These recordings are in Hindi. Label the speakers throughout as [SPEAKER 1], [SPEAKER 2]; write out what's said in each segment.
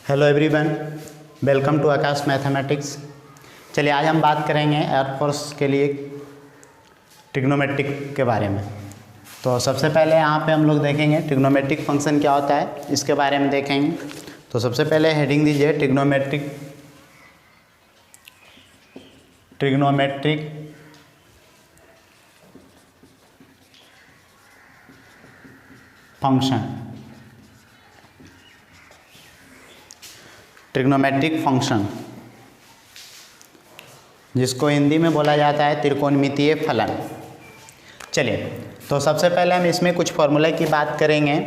[SPEAKER 1] Hello everyone, welcome to Aakash mathematics. चलिए आज हम बात करेंगे एयरफोर्स के लिए ट्रिग्नोमेट्रिक के बारे में। तो सबसे पहले यहाँ पे हम लोग देखेंगे ट्रिग्नोमेट्रिक फंक्शन क्या होता है, इसके बारे में देखेंगे। तो सबसे पहले हेडिंग दीजिए ट्रिग्नोमेट्रिक फंक्शन। ट्रिग्नोमेट्रिक फंक्शन जिसको हिंदी में बोला जाता है त्रिकोणमितीय फलन। चलिए तो सबसे पहले हम इसमें कुछ फार्मूला की बात करेंगे।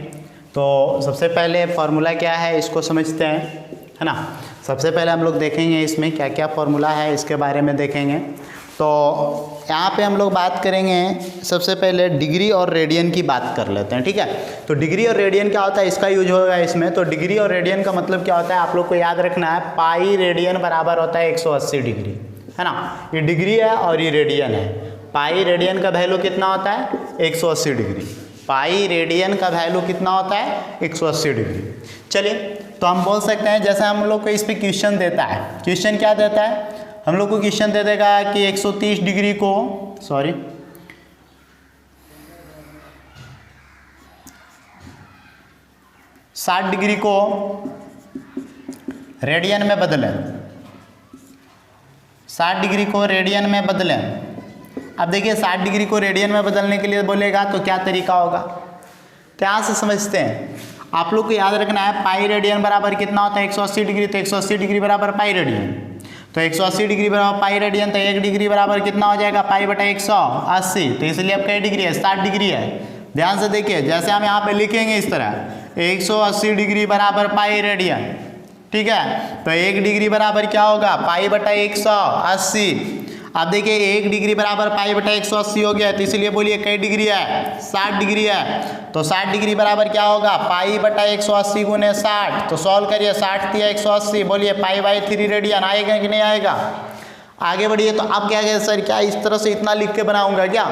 [SPEAKER 1] तो सबसे पहले फार्मूला क्या है इसको समझते हैं, है ना। सबसे पहले हम लोग देखेंगे इसमें क्या क्या फार्मूला है, इसके बारे में देखेंगे। तो यहाँ पे हम लोग बात करेंगे, सबसे पहले डिग्री और रेडियन की बात कर लेते हैं, ठीक है। तो डिग्री और रेडियन क्या होता है, इसका यूज होगा इसमें। तो डिग्री और रेडियन का मतलब क्या होता है, आप लोग को याद रखना है, पाई रेडियन बराबर होता है 180 डिग्री, है ना। ये डिग्री है और ये रेडियन है। पाई रेडियन का वैल्यू कितना होता है 180 डिग्री। पाई रेडियन का वैल्यू कितना होता है 180 डिग्री। चलिए तो हम बोल सकते हैं, जैसे हम लोग को इस पर क्वेश्चन देता है, क्वेश्चन क्या देता है, हम लोग को क्वेश्चन दे देगा कि 130 डिग्री को 60 डिग्री को रेडियन में बदलें, 60 डिग्री को रेडियन में बदलें। अब देखिए 60 डिग्री को रेडियन में बदलने के लिए बोलेगा तो क्या तरीका होगा, तो यहाँ से समझते हैं। आप लोग को याद रखना है पाई रेडियन बराबर कितना होता है 180 डिग्री। तो 180 डिग्री बराबर पाई रेडियन, तो 180 डिग्री बराबर पाई रेडियन, तो 1 डिग्री बराबर कितना हो जाएगा पाई बटा 180। तो इसलिए अब कई डिग्री है 60 डिग्री है। ध्यान से देखिए, जैसे हम यहाँ पे लिखेंगे इस तरह 180 डिग्री बराबर पाई रेडियन, ठीक है। तो 1 डिग्री बराबर क्या होगा पाई बटा 180। अब देखिए 1 डिग्री बराबर पाई बटा 180 हो गया, तो इसलिए बोलिए कई डिग्री है 60 डिग्री है। तो 60 डिग्री बराबर क्या होगा पाई बटा 180 गुने 60। तो सॉल्व करिए, 60 दिया 180, बोलिए पाई बाई 3 रेडियन आएगा कि नहीं आएगा। आगे बढ़िए। तो अब क्या कहें सर, क्या इस तरह से इतना लिख के बनाऊंगा क्या,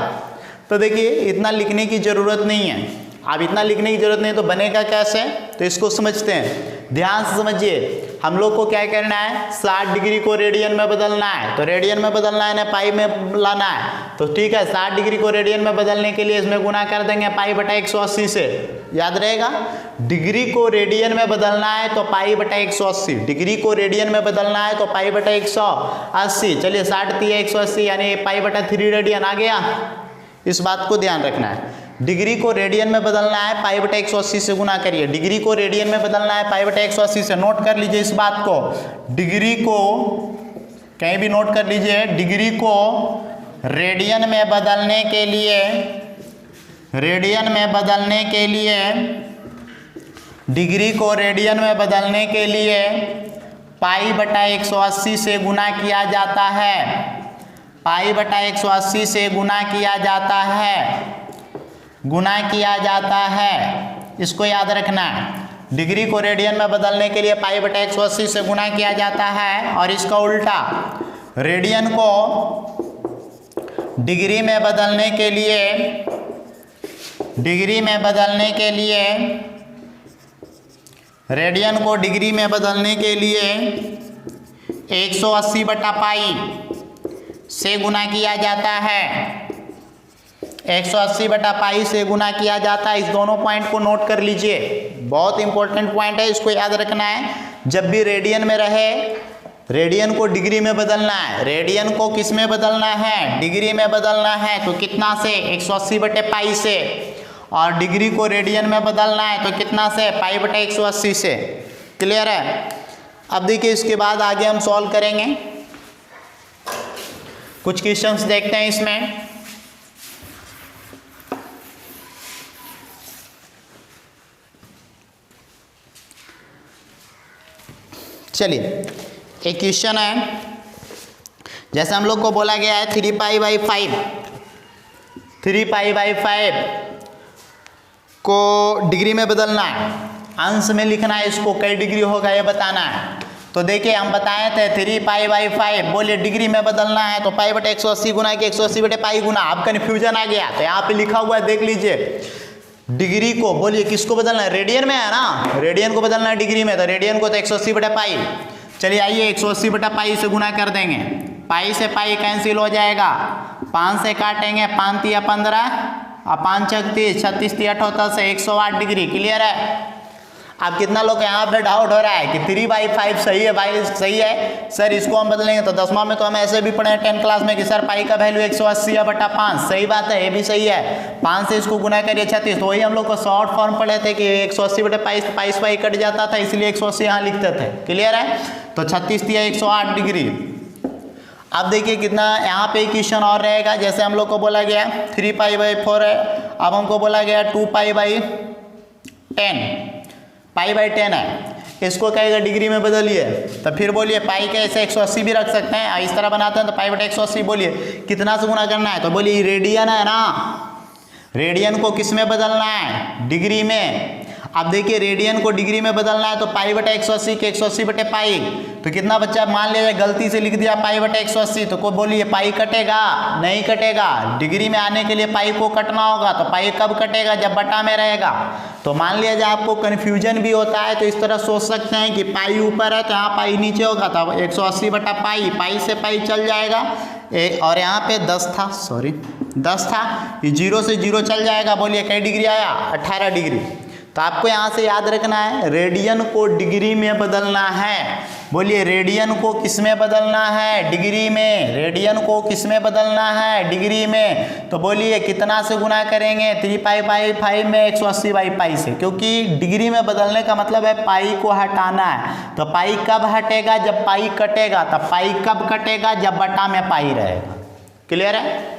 [SPEAKER 1] तो देखिए इतना लिखने की ज़रूरत नहीं है। अब इतना लिखने की जरूरत नहीं, तो बनेगा कैसे, तो इसको समझते हैं। ध्यान से समझिए, हम लोग को क्या करना है 60 डिग्री को रेडियन में बदलना है। तो रेडियन में बदलना है ना पाई में लाना है, तो ठीक है 60 डिग्री को रेडियन में बदलने के लिए इसमें गुना कर देंगे पाई बटा 180 से। याद रहेगा, डिग्री को रेडियन में बदलना है तो पाई बटा 180, डिग्री को रेडियन में बदलना है तो पाई बटा 180। चलिए 60 दिया 180 यानी पाई बटा 3 रेडियन आ गया। इस बात को ध्यान रखना है, डिग्री को रेडियन में बदलना है पाई बटा 180 से गुना करिए। डिग्री को रेडियन में बदलना है पाई बटा 180 से। नोट कर लीजिए इस बात को, डिग्री को कहीं भी नोट कर लीजिए, डिग्री को रेडियन में बदलने के लिए, डिग्री को रेडियन में बदलने के लिए पाई बटा 180 से गुना किया जाता है। पाई बटा 180 से गुना किया जाता है, इसको याद रखना है। डिग्री को रेडियन में बदलने के लिए पाई बटा 180 से गुना किया जाता है, और इसका उल्टा रेडियन को डिग्री में बदलने के लिए, रेडियन को डिग्री में बदलने के लिए 180 बटा पाई से गुना किया जाता है। 180 बटा पाई से गुना किया जाता है। इस दोनों पॉइंट को नोट कर लीजिए, बहुत इंपॉर्टेंट पॉइंट है, इसको याद रखना है। जब भी रेडियन में रहे, रेडियन को डिग्री में बदलना है। रेडियन को किस में बदलना है, डिग्री में बदलना है। तो कितना से 180 बटे पाई से, और डिग्री को रेडियन में बदलना है तो कितना से पाई बटे 180 से। क्लियर है। अब देखिए इसके बाद आगे हम सॉल्व करेंगे, कुछ क्वेश्चंस देखते हैं इसमें। चलिए एक क्वेश्चन है, जैसे हम लोग को बोला गया है 3 पाई बाई 5 को डिग्री में बदलना है, अंश में लिखना है, इसको कई डिग्री होगा ये बताना है। तो देखिए हम बताए थे 3 पाई बाई 5, बोलिए डिग्री में बदलना है तो पाई बटे 180 गुना कि 180 बटे पाई गुना। अब कन्फ्यूजन आ गया, तो यहाँ पे लिखा हुआ है देख लीजिए डिग्री को बोलिए किसको बदलना है, रेडियन में है ना, रेडियन को बदलना है डिग्री में, तो रेडियन को तो 180 बटा पाई। चलिए आइए 180 बटा पाई से गुना कर देंगे, पाई से पाई कैंसिल हो जाएगा, 5 से काटेंगे, 5 तिया 15 और 5 छक 30, 36 तिया 78 से 108 डिग्री। क्लियर है। अब कितना लोग यहाँ पे डाउट हो रहा है कि 3/5 सही है भाई, सही है सर, इसको हम बदलेंगे तो 10वां में तो हम ऐसे भी पढ़े हैं 10 क्लास में कि सर पाई का वैल्यू 180 बटा 5, सही बात है, ये भी सही है। 5 से इसको गुना करिए 36, तो वही हम लोग को शॉर्ट फॉर्म पढ़े थे कि 180 बटा पाई से पाई कट जाता था, इसलिए 180 यहाँ लिखते थे। क्लियर है। तो 36 तिया 108 डिग्री। अब देखिए कितना यहाँ पे क्वेश्चन और रहेगा, जैसे हम लोग को बोला गया 3π/4 है, अब हमको बोला गया 2π/10, π/10 है, इसको कहेगा डिग्री में बदलिए, तो फिर बोलिए पाई के ऐसे 180 भी रख सकते हैं, इस तरह बनाते हैं तो π/180 बोलिए कितना से गुना करना है, तो बोलिए रेडियन है ना, रेडियन को किस में बदलना है, डिग्री में। अब देखिए रेडियन को डिग्री में बदलना है तो π/180 के 180 बटे पाई, तो कितना बच्चा, मान लीजिए गलती से लिख दिया π/180, तो को बोलिए पाई कटेगा, नहीं कटेगा, डिग्री में आने के लिए पाई को कटना होगा, तो पाई कब कटेगा, जब बटा में रहेगा। तो मान लीजिए आपको कन्फ्यूजन भी होता है तो इस तरह सोच सकते हैं कि पाई ऊपर है तो यहाँ पाई नीचे होगा, तो 180 बटा पाई, पाई से पाई चल जाएगा, और यहाँ पे 10 था, सॉरी 10 था, ये 0 से 0 चल जाएगा। बोलिए कई डिग्री आया, 18 डिग्री। तो आपको यहाँ से याद रखना है रेडियन को डिग्री में बदलना है। बोलिए रेडियन को किस में बदलना है, डिग्री में, रेडियन को किस में बदलना है, डिग्री में। तो बोलिए कितना से गुना करेंगे, 3π/5 में 180/पाई से, क्योंकि डिग्री में बदलने का मतलब है पाई को हटाना है। तो पाई कब हटेगा, जब पाई कटेगा, तो पाई कब कटेगा, जब बटा में पाई रहेगा। क्लियर है।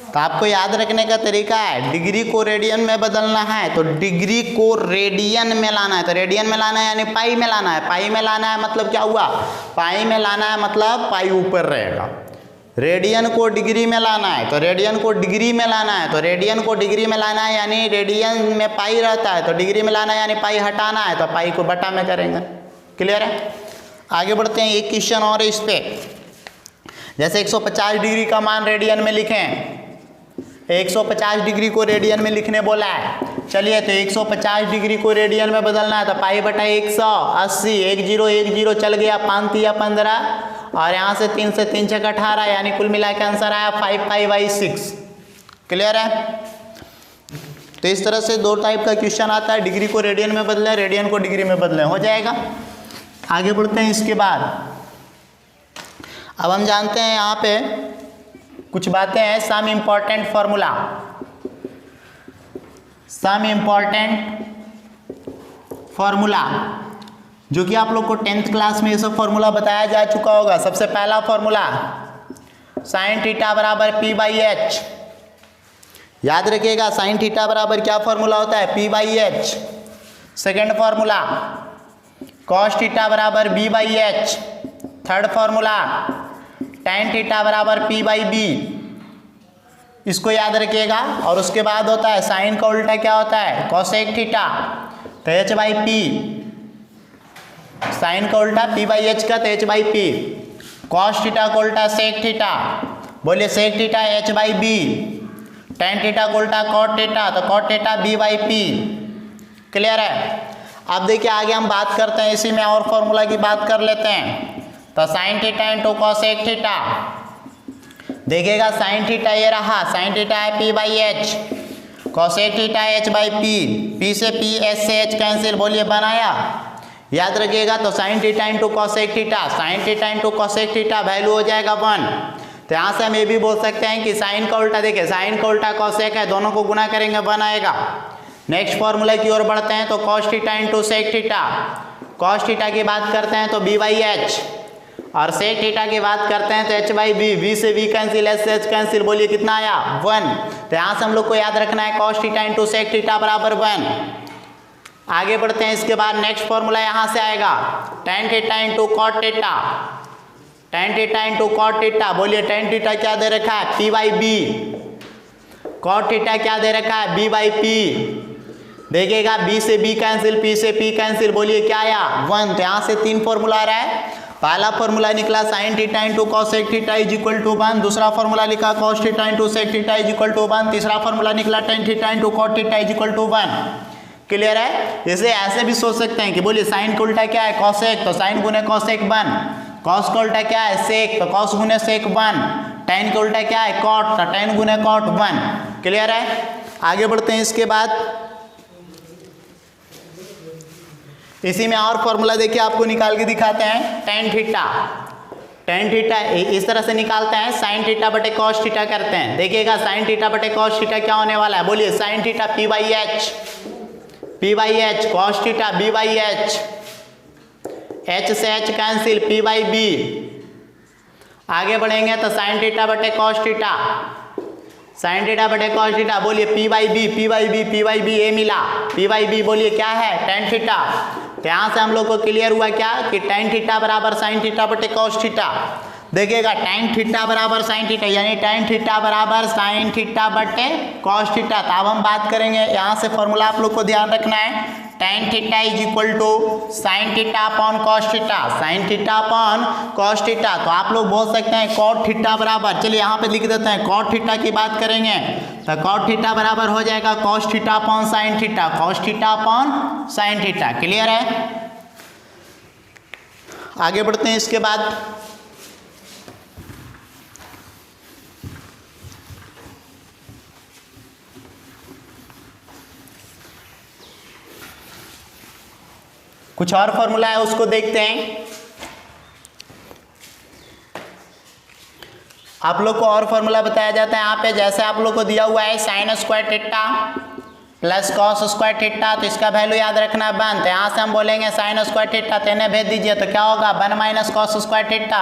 [SPEAKER 1] तो आपको याद रखने का तरीका है, डिग्री को रेडियन में बदलना है तो डिग्री को रेडियन में लाना है, तो रेडियन में लाना है यानी पाई में लाना है, पाई में लाना है मतलब क्या हुआ, पाई में लाना है मतलब पाई ऊपर रहेगा। रेडियन को डिग्री में लाना है तो रेडियन को डिग्री में लाना है, तो रेडियन को डिग्री में लाना है यानी रेडियन में पाई रहता है, तो डिग्री में लाना है यानी पाई हटाना है, तो पाई को बटा में करेंगे। क्लियर है। आगे बढ़ते हैं, एक क्वेश्चन और इस पे, जैसे 150 डिग्री का मान रेडियन में लिखें, 150 डिग्री को रेडियन में लिखने बोला है। चलिए तो 150 डिग्री को रेडियन में बदलना है तो π/180, 10 चल गया, 5 तिया 15 और यहाँ से 3 से 3 छक 18, यानी कुल मिला के आंसर आया 5π/6। क्लियर है। तो इस तरह से 2 टाइप का क्वेश्चन आता है, डिग्री को रेडियन में बदलें, रेडियन को डिग्री में बदलें, हो जाएगा। आगे बढ़ते हैं। इसके बाद अब हम जानते हैं यहाँ पे कुछ बातें हैं, some important formula, some important formula, जो कि आप लोग को 10th क्लास में ये सब फॉर्मूला बताया जा चुका होगा। सबसे पहला फॉर्मूला साइन थीटा बराबर p/h, याद रखिएगा साइन थीटा बराबर क्या फॉर्मूला होता है, p/h। Second formula cos theta बराबर b/h। Third formula tan theta बराबर p/b, इसको याद रखिएगा। और उसके बाद होता है साइन का उल्टा क्या होता है, कोसेक थीटा, तो h/p, साइन का उल्टा p/h का तो h/p, कॉस थीटा का उल्टा सेक थीटा, बोलिए sec theta h/b, tan theta का उल्टा कॉट थीटा, तो कॉट थीटा b/p। क्लियर है। अब देखिए आगे हम बात करते हैं, इसी में और फॉर्मूला की बात कर लेते हैं। तो sine theta into cosec theta, देखिएगा साइन थीटा ये रहा, साइन थीटा है p/h, cosec theta h/p, p से p, s से h कैंसिल, बोलिए बनाया, याद रखिएगा। तो sine theta into cosec theta, sine theta into cosec theta value हो जाएगा 1। तो यहाँ से हम ये भी बोल सकते हैं कि साइन का उल्टा, देखिए साइन का उल्टा कोसेक है, दोनों को गुना करेंगे 1 आएगा। नेक्स्ट फॉर्मूला की ओर बढ़ते हैं, तो cos theta into sec theta, cos theta की बात करते हैं तो b/h, और सेक थीटा की बात करते हैं तो h/b, v से v कैंसिल, s से h कैंसिल, बोलिए कितना आया 1। तो यहाँ से हम लोग को याद रखना है cos theta into sec theta बराबर 1। आगे बढ़ते हैं। इसके बाद नेक्स्ट फॉर्मूला यहाँ से आएगा tan theta into cot theta, tan theta into cot theta, बोलिए tan थीटा क्या दे रखा है p/b, कॉट थीटा क्या दे रखा है b/p। देखिएगा बी से बी कैंसिल, पी से पी कैंसिल, बोलिए क्या आया 1। तो यहाँ से 3 फॉर्मूला आ रहा है। पहला फॉर्मूला निकला sine theta into cosec theta is equal to 1, दूसरा फॉर्मूला लिखा cos theta into sec theta is equal to 1, तीसरा फॉर्मूला निकला tan theta into cot theta is equal to 1। Clear है। जैसे ऐसे भी सोच सकते हैं कि बोलिए साइन का उल्टा क्या है कॉसेक, तो साइन गुने कॉसेक 1, कॉस का उल्टा क्या है सेक, तो कॉस गुने सेक 1, टेन का उल्टा क्या है कॉट, तो टेन गुने कॉट 1। क्लियर है। आगे बढ़ते हैं। इसके बाद इसी में और फॉर्मूला देखिए आपको निकाल के दिखाते हैं। टेन थीटा इस तरह से निकालते हैं, साइन थीटा बटे कॉस थीटा करते हैं। देखिएगा साइन थीटा बटे कॉस थीटा क्या होने वाला है, बोलिए sine theta P by H, cos theta B by H, H से H cancel, P by B. आगे बढ़ेंगे तो साइन थीटा बटे कॉस थीटा, साइन थीटा बटे कॉस थीटा, बोलिए पी बाई बी, ए मिला, पी बाई बी बोलिए क्या है टेन थीटा। तो यहाँ से हम लोग को क्लियर हुआ क्या कि टेन थीटा बराबर साइन थीटा बटे कॉस थीटा। देखिएगा टेन थीटा बराबर साइन थीटा, यानी टेन थीटा बराबर साइन थीटा बटे कॉस थीटा। तो अब हम बात करेंगे, यहाँ से फॉर्मूला आप लोग को ध्यान रखना है, tan theta is equal to sine theta upon cos theta, sine theta upon cos theta. तो आप लोग बोल सकते हैं कॉट थीटा बराबर, चलिए यहाँ पे लिख देते हैं, कॉट थीटा की बात करेंगे तो कॉट थीटा बराबर हो जाएगा cos theta upon sine theta, cos theta upon sine theta. Clear है। आगे बढ़ते हैं। इसके बाद कुछ और फॉर्मूला है उसको देखते हैं। आप लोग को और फॉर्मूला बताया जाता है यहाँ पे, जैसे आप लोग को दिया हुआ है sine square theta plus cos square theta, तो इसका वैल्यू याद रखना है 1। तो यहाँ से हम बोलेंगे साइन स्क्वायर थीटा, तो इन्हें भेज दीजिए तो क्या होगा 1 माइनस कॉस स्क्वायर थीटा।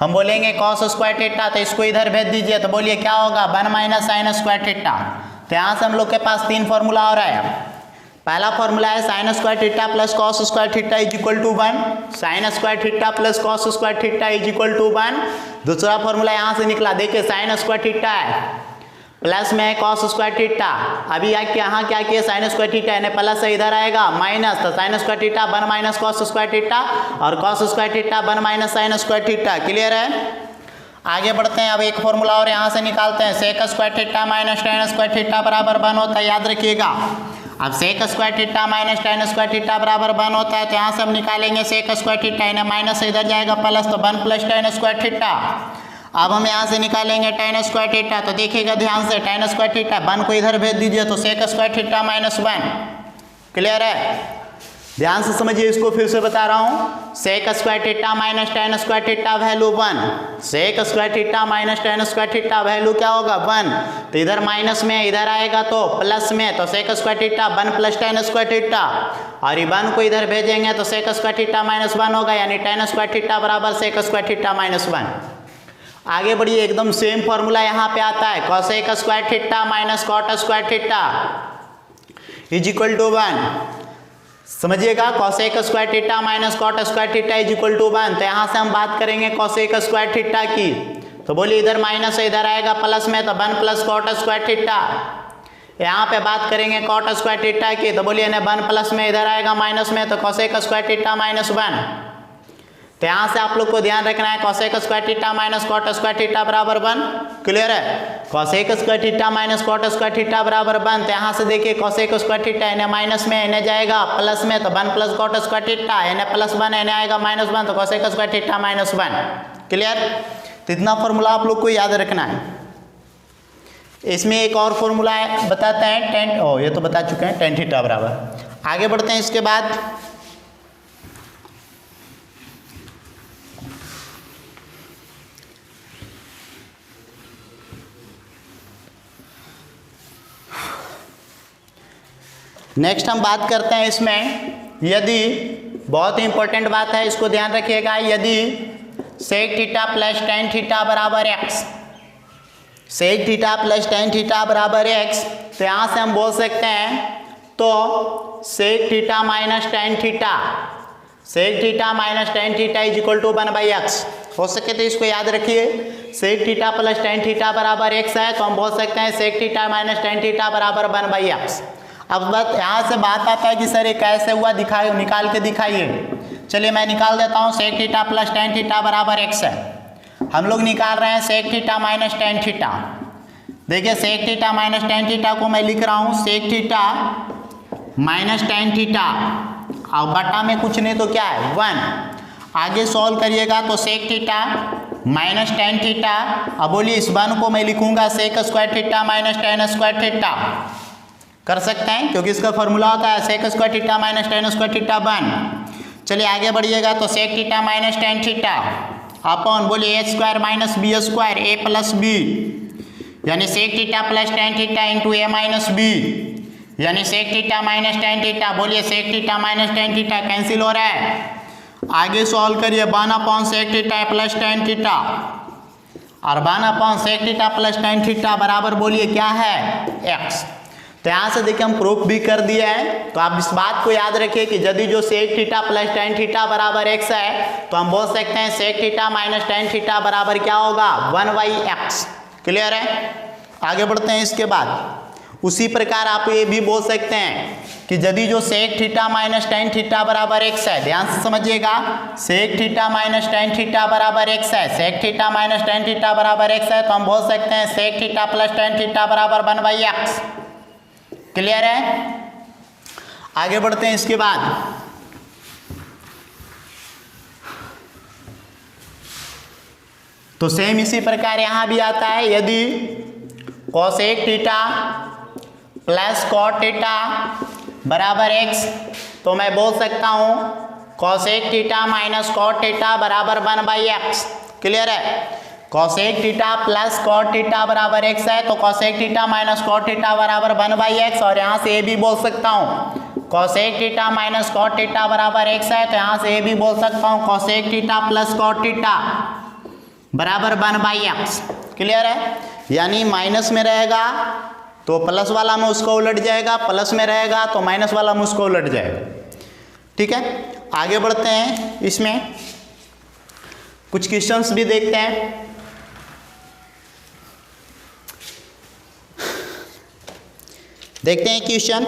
[SPEAKER 1] हम बोलेंगे कॉस स्क्वायर थीटा, तो इसको इधर भेज दीजिए तो बोलिए क्या होगा 1 माइनस साइन स्क्वायर थीटा। तो यहाँ से हम लोग के पास 3 फॉर्मूला आ रहा है। पहला फॉर्मूला है sine square theta plus cos square theta is equal to 1, sine square theta plus cos square theta is equal to 1। दूसरा फॉर्मूला यहाँ से निकला, देखिए साइन स्क्वायर थीटा है प्लस में कॉस स्क्वायर थीटा, अभी यहाँ क्या किया साइन स्क्वायर थीटा यानी प्लस से इधर आएगा माइनस, तो sine square theta 1 minus cos square theta और cos square theta 1 minus sign square theta. Clear है। आगे बढ़ते हैं। अब एक फॉर्मूला और यहाँ से निकालते हैं, sec square theta minus tan square theta बराबर 1 होता है, याद रखिएगा। अब sec square theta minus tan square theta बराबर 1 होता है, तो यहाँ से हम निकालेंगे सेक स्क्वायर थीटा, यानी माइनस से इधर जाएगा प्लस, तो 1 प्लस टेन स्क्वायर थीटा। अब हम यहाँ से निकालेंगे टेन स्क्वायर थीटा, तो देखिएगा ध्यान से टेन स्क्वायर थीटा 1 को इधर भेज दीजिए तो sec square theta minus 1। Clear है। ध्यान से समझिए, इसको फिर से बता रहा हूँ, sec square theta minus tan square theta value 1, sec square theta minus tan square theta value क्या होगा 1, तो इधर माइनस में इधर आएगा तो प्लस में, तो sec square theta 1 plus tan square theta, और ये 1 को इधर भेजेंगे तो सेक स्क्वायर थीटा माइनस 1 होगा, यानी टेन स्क्वायर थीटा बराबर सेक स्क्वायर थीटा माइनस 1। आगे बढ़िए, एकदम सेम फॉर्मूला यहाँ पे आता है, cosec square theta minus cot square theta is equal to 1। समझिएगा, cosec square theta minus cot square theta is equal to 1। तो यहाँ से हम बात करेंगे कॉसेक स्क्वायर थीटा की, तो बोलिए इधर माइनस से इधर आएगा प्लस में, तो 1 प्लस कॉट स्क्वायर थीटा। यहाँ पे बात करेंगे कॉट स्क्वायर थीटा की, तो बोलिए 1 प्लस में इधर आएगा माइनस में, तो कॉसेक स्क्वायर थीटा माइनस 1। तो यहाँ से आप लोग को ध्यान रखना है, cosec square theta minus cot square theta बराबर 1। क्लियर है। Cosec square theta minus cot square theta बराबर 1। तो यहाँ से देखिए कॉसेक स्क्वायर थीटा इन्हें माइनस में, इन्हें जाएगा प्लस में, तो 1 प्लस कॉट स्क्वायर थीटा, इन्हें प्लस 1, इन्हें आएगा माइनस 1, तो cosec square theta minus 1। Clear. तो इतना फॉर्मूला आप लोग को याद रखना है। इसमें एक और फॉर्मूला है, बताते हैं टेन, ये तो बता चुके हैं, टेन थीटा बराबर। आगे बढ़ते हैं। इसके बाद नेक्स्ट हम बात करते हैं इसमें, यदि बहुत ही इंपॉर्टेंट बात है, इसको ध्यान रखिएगा, यदि sec theta plus tan theta बराबर X, sec theta plus tan theta बराबर एक्स, तो यहाँ से हम बोल सकते हैं तो sec theta minus tan theta, sec theta minus tan theta is equal to 1/x हो सके तो इसको याद रखिए। Sec theta plus tan theta बराबर x है, तो हम बोल सकते हैं sec theta minus tan theta बराबर 1/x। अब बस यहाँ से बात आता है कि सर ये कैसे हुआ, दिखाइए, निकाल के दिखाइए। चलिए मैं निकाल देता हूँ। Sec theta plus tan theta बराबर एक्स है। हम लोग निकाल रहे हैं sec theta minus tan theta. देखिए sec theta minus tan theta को मैं लिख रहा हूँ sec theta minus tan theta, और बटा में कुछ नहीं तो क्या है 1। आगे सॉल्व करिएगा तो sec theta minus tan theta, अब बोलिए इस 1 को मैं लिखूंगा sec square theta minus tan square theta. कर सकते हैं क्योंकि इसका फॉर्मूला होता है sec square theta minus tan square theta 1। चलिए आगे बढ़िएगा तो sec theta minus tan theta upon बोलिए A square minus B square A plus B, यानी sec theta plus tan theta into A minus B, यानी sec theta minus tan theta. बोलिए sec theta minus tan theta cancel हो रहा है। आगे सॉल्व करिए 1 upon sec theta plus tan theta, और 1 upon sec theta plus tan theta बराबर बोलिए क्या है x। तो यहाँ से देखिए हम प्रूफ भी कर दिया है। तो आप इस बात को याद रखिए कि यदि जो sec theta plus tan theta बराबर x है तो हम बोल सकते हैं sec theta minus tan theta बराबर क्या होगा 1/x। क्लियर है। आगे बढ़ते हैं। इसके बाद उसी प्रकार आप ये भी बोल सकते हैं कि यदि जो sec theta minus tan theta बराबर x है, ध्यान से समझिएगा, sec theta minus tan theta बराबर x है, sec theta minus tan theta बराबर x है, तो हम बोल सकते हैं sec theta plus tan theta बराबर 1/x। क्लियर है। आगे बढ़ते हैं। इसके बाद तो सेम इसी प्रकार यहां भी आता है, यदि cosec theta plus cot theta बराबर x, तो मैं बोल सकता हूं cosec theta minus cot theta बराबर 1/x। क्लियर है। Cosec theta plus cot theta बराबर x है, तो cosec theta minus cot theta बराबर 1/x, और यहाँ से ये भी बोल सकता हूँ cosec theta minus cot theta बराबर x है, तो यहाँ से ये भी बोल सकता हूँ cosec theta plus cot theta बराबर 1/x। क्लियर है। यानी माइनस में रहेगा तो प्लस वाला में उसको उलट जाएगा, प्लस में रहेगा तो माइनस वाला में उसको उलट जाएगा। ठीक है। आगे बढ़ते हैं। इसमें कुछ क्वेश्चंस भी देखते हैं। देखते हैं क्वेश्चन।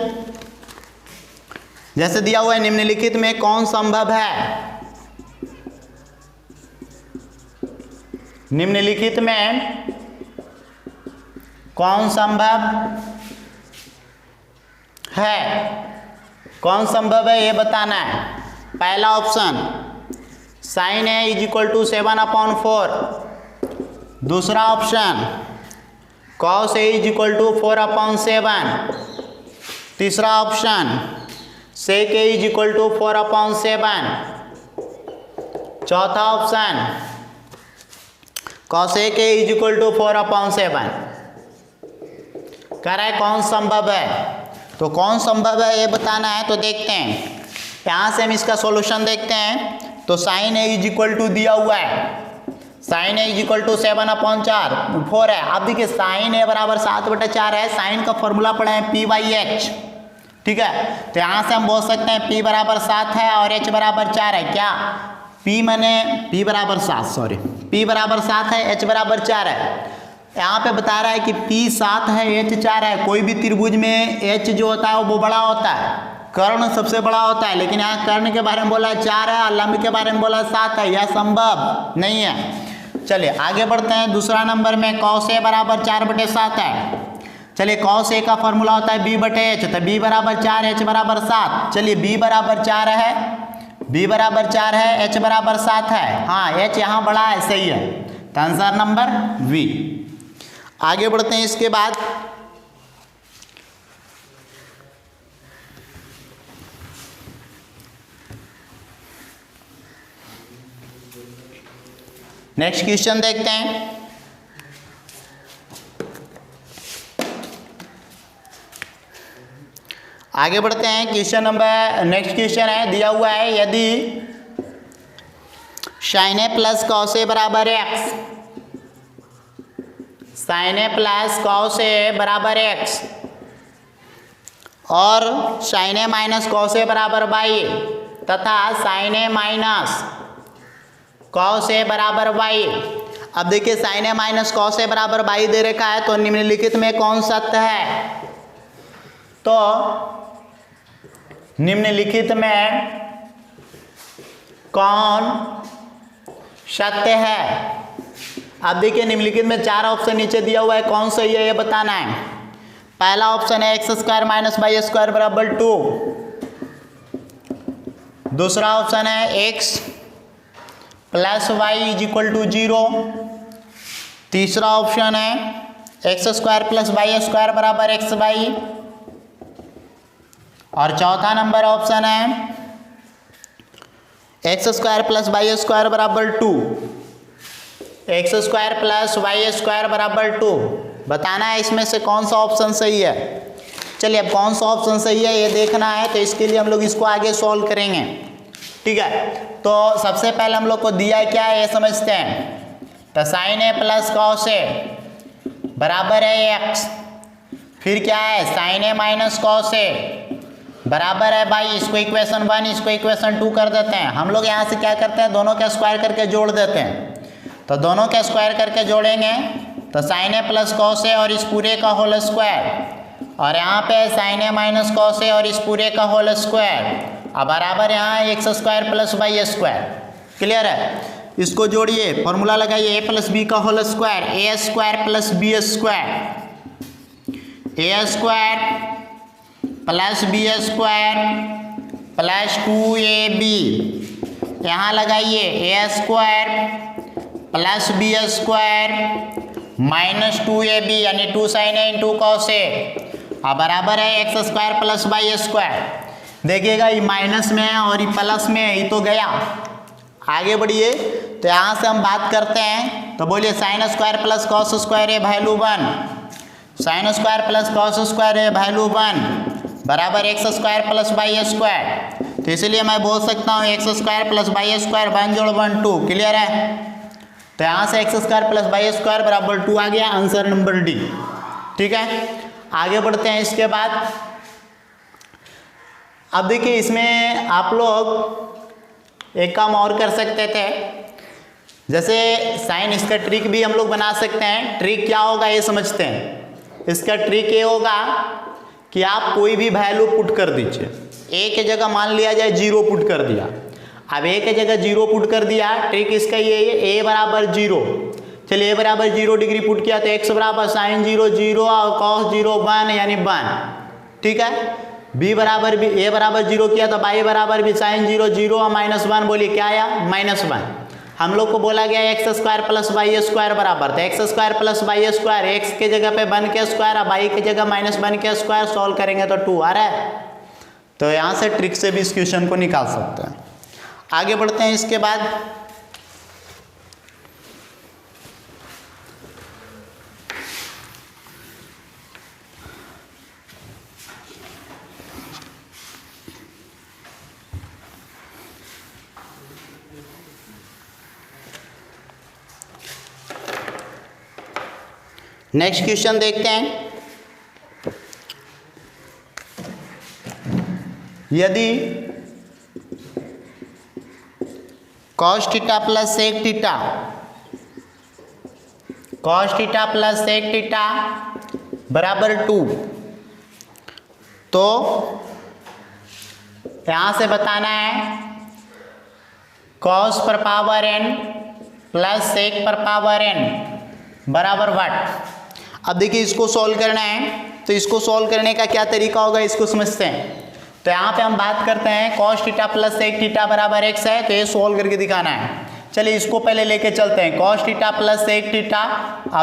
[SPEAKER 1] जैसे दिया हुआ है निम्नलिखित में कौन संभव है, निम्नलिखित में कौन संभव है, कौन संभव है ये बताना है। पहला option sine A is equal to 7/4, दूसरा option cos A is equal to 4/7, तीसरा option sec A is equal to 4/7, चौथा option cosec A is equal to 4/7। कह रहा है कौन संभव है, तो कौन संभव है ये बताना है। तो देखते हैं, यहाँ से हम इसका सॉल्यूशन देखते हैं। तो sine A is equal to दिया हुआ है, sine A is equal to 7/4 है। अब देखिए साइन ए बराबर 7/4 है, साइन का फॉर्मूला पढ़े हैं P/H। ठीक है। तो यहाँ से हम बोल सकते हैं P बराबर 7 है और H बराबर 4 है। क्या P माने P बराबर 7, सॉरी P बराबर 7 है, H बराबर 4 है। यहाँ पे बता रहा है कि P 7 है, H 4 है। कोई भी त्रिभुज में H जो होता है वो बड़ा होता है, कर्ण सबसे बड़ा होता है, लेकिन यहाँ कर्ण के बारे में बोला 4 है और लंब के बारे में बोला 7 है। यह संभव नहीं है। चलिए आगे बढ़ते हैं। दूसरा नंबर में कॉस ए बराबर 4/7 है। चलिए कॉस ए का फॉर्मूला होता है B/H, तो B बराबर 4, H बराबर 7। चलिए B बराबर 4 है, B बराबर 4 है, H बराबर 7 है। हाँ H यहाँ बड़ा है, सही है। तो आंसर नंबर V। आगे बढ़ते हैं। इसके बाद नेक्स्ट क्वेश्चन देखते हैं। आगे बढ़ते हैं। क्वेश्चन नंबर नेक्स्ट क्वेश्चन है, दिया हुआ है यदि साइन ए प्लस कॉस ए बराबर x, sign A plus cos ए बराबर x और साइन ए माइनस कॉस ए बराबर y तथा साइन ए माइनस कॉस ए बराबर y। अब देखिए साइन ए माइनस कॉस ए बराबर y दे रखा है, तो निम्नलिखित में कौन सत्य है। तो निम्नलिखित में कौन सत्य है? अब देखिए निम्नलिखित में 4 ऑप्शन नीचे दिया हुआ है, कौन सही है ये बताना है। पहला ऑप्शन है x square minus y square बराबर 2। दूसरा ऑप्शन है x plus y is equal to 0। तीसरा ऑप्शन है x square plus Y square बराबर एक्स वाई। और चौथा नंबर ऑप्शन है x square plus Y square बराबर 2। X square plus Y square बराबर 2 बताना है इसमें से कौन सा ऑप्शन सही है। चलिए अब कौन सा ऑप्शन सही है ये देखना है, तो इसके लिए हम लोग इसको आगे सॉल्व करेंगे। ठीक है, तो सबसे पहले हम लोग को दिया क्या है ये समझते हैं। तो साइन ए प्लस कॉस ए बराबर है एक्स, फिर क्या है साइन ए माइनस कॉस ए बराबर है बाई, इसको इक्वेशन 1 इसको इक्वेशन 2 कर देते हैं। हम लोग यहाँ से क्या करते हैं, दोनों का स्क्वायर करके जोड़ देते हैं। तो दोनों का स्क्वायर करके जोड़ेंगे तो sine A plus cos A और इस पूरे का होल स्क्वायर, और यहाँ पे sine A minus cos A और इस पूरे का होल स्क्वायर, अब बराबर यहाँ X square plus Y square. Clear है, इसको जोड़िए, फॉर्मूला लगाइए ए प्लस बी का whole square, A square plus B square, A square plus B square plus 2ab। यहाँ लगाइए A square plus B square minus 2ab यानी 2 sine A into cos A, अब बराबर है x square plus Y square. देखिएगा ये माइनस में है और ये प्लस में है, ये तो गया। आगे बढ़िए, तो यहाँ से हम बात करते हैं, तो बोलिए sine square plus cos square A value 1, sine square plus cos square A value 1 बराबर X square plus Y square. तो इसलिए मैं बोल सकता हूँ X square plus Y square 1 जोड़ 1 2। क्लियर है, तो यहाँ से X square plus Y square बराबर 2 आ गया, आंसर नंबर डी। ठीक है, आगे बढ़ते हैं। इसके बाद अब देखिए इसमें आप लोग एक काम और कर सकते थे, जैसे साइन, इसका ट्रिक भी हम लोग बना सकते हैं। ट्रिक क्या होगा ये समझते हैं। इसका ट्रिक ये होगा कि आप कोई भी वैल्यू पुट कर दीजिए। ए के जगह मान लिया जाए 0 पुट कर दिया। अब ए के जगह 0 पुट कर दिया, ट्रिक इसका ये है ए बराबर 0। चलिए ए बराबर 0 डिग्री पुट किया तो एक्स बराबर साइन 0 0 और कॉस 0 1 यानी 1। ठीक है, बी बराबर भी ए बराबर 0 किया तो बाई बराबर भी साइन 0 0 और -1, बोलिए क्या आया -1। हम लोग को बोला गया x square plus Y square बराबर, तो x square plus Y square, x के जगह पे 1 के स्क्वायर और वाई के जगह -1 के स्क्वायर, सॉल्व करेंगे तो 2 आ रहा है। तो यहाँ से ट्रिक से भी इस क्वेश्चन को निकाल सकते हैं। आगे बढ़ते हैं। इसके बाद नेक्स्ट क्वेश्चन देखते हैं। यदि cos theta plus sec theta, cos theta plus sec theta बराबर 2, तो यहां से बताना है cos पर पावर n प्लस सेक पर पावर n बराबर व्हाट। अब देखिए इसको सॉल्व करना है, तो इसको सॉल्व करने का क्या तरीका होगा इसको समझते हैं। तो यहाँ पे हम बात करते हैं cos theta plus sec theta बराबर x है, तो ये सॉल्व करके दिखाना है। चलिए इसको पहले लेके चलते हैं। cos theta plus sec theta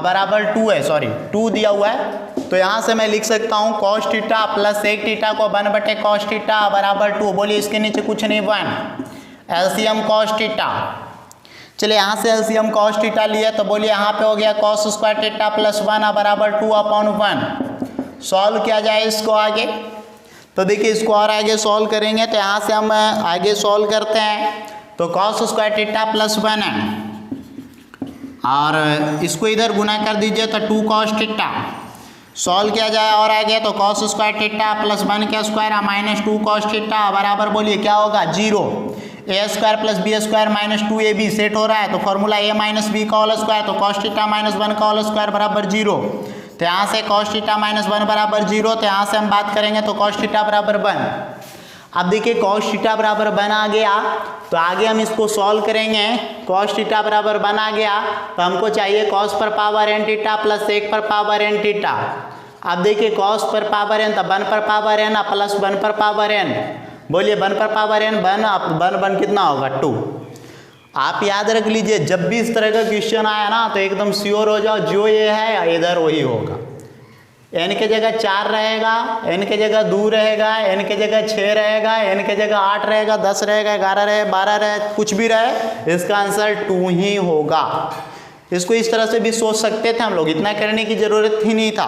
[SPEAKER 1] बराबर 2 है, सॉरी 2 दिया हुआ है, तो यहाँ से मैं लिख सकता हूँ cos theta plus sec theta को 1/cos थीटा बराबर 2। बोलिए इसके नीचे कुछ नहीं 1, एलसीएम cos थीटा। चलिए यहाँ से एलसीएम cos थीटा लिया, तो बोलिए यहाँ पे हो गया cos स्क्वायर थीटा प्लस 1 बराबर 2/1। सॉल्व किया जाए इसको आगे, तो देखिए इसको और आगे सॉल्व करेंगे, तो यहाँ से हम आगे सॉल्व करते हैं। तो cos स्क्वायर थीटा प्लस 1 है और इसको इधर गुना कर दीजिए तो 2 cos थीटा। सॉल्व किया जाए और आगे, तो cos स्क्वायर थीटा प्लस 1 का स्क्वायर माइनस 2 cos थीटा बराबर, बोलिए क्या होगा 0। A square plus B square minus 2ab set हो रहा है, तो फॉर्मूला a माइनस बी का होल स्क्वायर, तो cos थीटा माइनस 1 का होल स्क्वायर बराबर 0। तो यहाँ से cos थीटा माइनस 1 बराबर 0, तो यहाँ से हम बात करेंगे तो cos थीटा बराबर 1। अब देखिए cos थीटा बराबर 1 आ गया, तो आगे हम इसको सॉल्व करेंगे। cos थीटा बराबर 1 आ गया, तो हमको चाहिए cos पर पावर n थीटा प्लस 1 पर पावर n थीटा। अब देखिए cos पर पावर n तो 1 पर पावर n प्लस 1 पर पावर n, बोलिए 1 पर पावर n 1 कितना होगा 2। आप याद रख लीजिए, जब भी इस तरह का क्वेश्चन आया ना तो एकदम श्योर हो जाओ, जो ये है इधर वही होगा। n के जगह 4 रहेगा, n के जगह 2 रहेगा, n के जगह 6 रहेगा, n के जगह 8 रहेगा, 10 रहेगा, 11 रहे, 12 रहे, कुछ भी रहे, इसका आंसर 2 ही होगा। इसको इस तरह से भी सोच सकते थे हम लोग, इतना करने की जरूरत ही नहीं था।